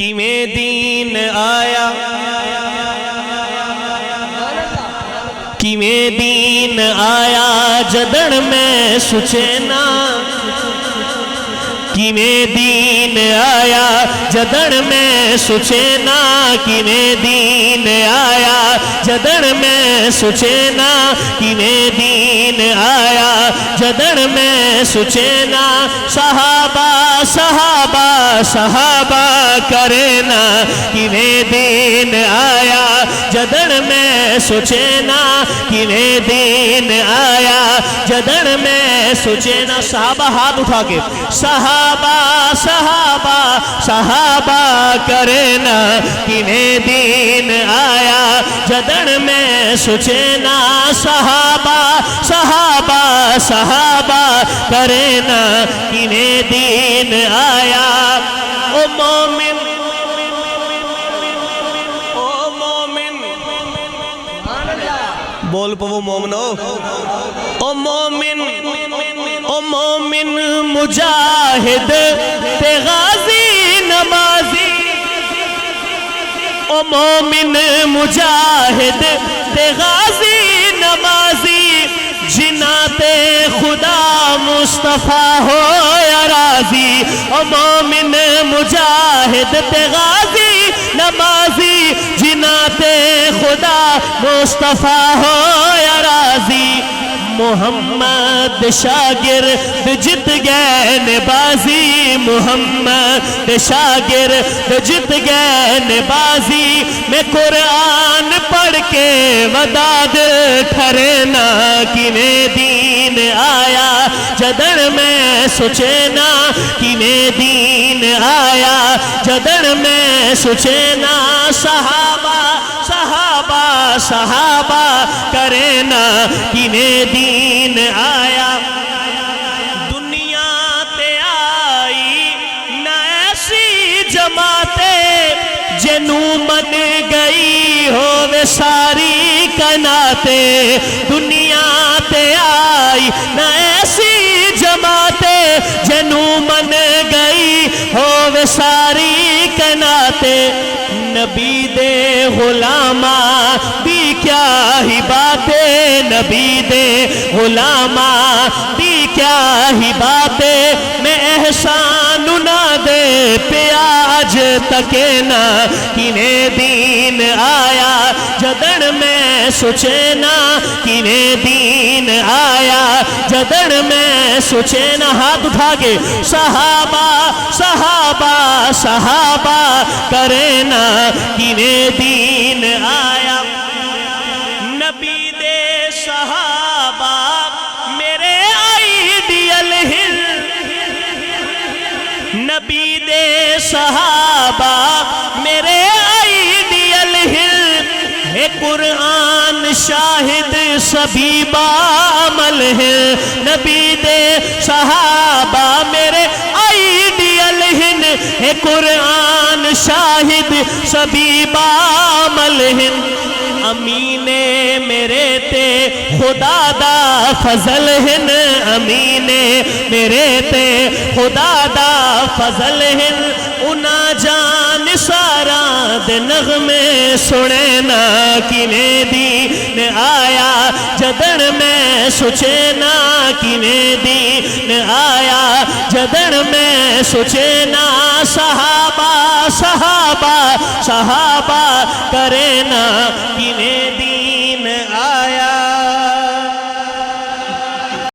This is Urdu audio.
کیویں دین آیا کیویں دین آیا جدڑ میں سچینا کیویں دین آیا جدڑ میں سچینا کیویں دین آیا جدڑ میں سچینا کیویں دین آیا جدڑ میں سچینا صحابہ صحابہ صحابہ کرینا کیویں دین آیا جدڑ میں سچینا کیویں دین آیا جدڑ میں سچینا صحابہ ہاتھ اٹھا کے صحابہ صحابہ صحابہ کرینا کیویں دین آیا جدڑ میں سچینا صحابہ صحابہ صحابہ کرینا کیویں دین آیا او مومن او مومن بول پو مومنو او مومن او مومن مجاہد تے غازی نمازی او مومن مجاہد تے غازی نمازی جنہ تے خدا مصطفیٰ ہو یا راضی او مومن مجاہد تے غازی نمازی جنہ تے خدا مصطفیٰ ہو یا راضی محمد شاگرد جت گئے نبازی محمد شاگرد جت گئے نبازی میں قرآن پڑھ کے وداد ٹھرینا کیویں دین آیا جدڑ میں سچینا کیویں دین آیا جدڑ میں سچینا صحابہ صحابہ صحابہ کرینا کیویں دین آیا دنیا تے آئی نہ ایسی جماعتے جنوں من گئی ہووے ساری کناتے دنیا تے آئی نہ ایسی جماعتے جنوں من گئی ہووے ساری کناتے نبی دے غلامہ بھی کیا ہی باتیں نبی دے غلامہ بھی کیا ہی باتیں میں احسان نہ دے پیاج تکینا کیویں دین آیا جدڑ میں سچینا کیویں دین آیا جدڑ میں سچینا ہاتھ اٹھا کے صحابہ صحابہ صحابہ کرینا کیویں دین آیا نبی دے صحابہ میرے آئیڈیل ہیں نبی دے صحابہ میرے آئیڈیل ہیں قرآن شاہد سبھی بعمل ہیں نبی دے صحابہ میرے آئیڈیل ہیں قرآن شاہد سبھی بعمل ہیں امین میرے تے خدا دا فضل ہن امین میرے تے خدا دا فضل ہن انا جان سارا دے نغمے سنینا کیویں دین آیا جدڑ میں سچینا کیویں دین آیا جدڑ میں سچینا صحابہ صحابہ صحابہ کرینا کیویں دین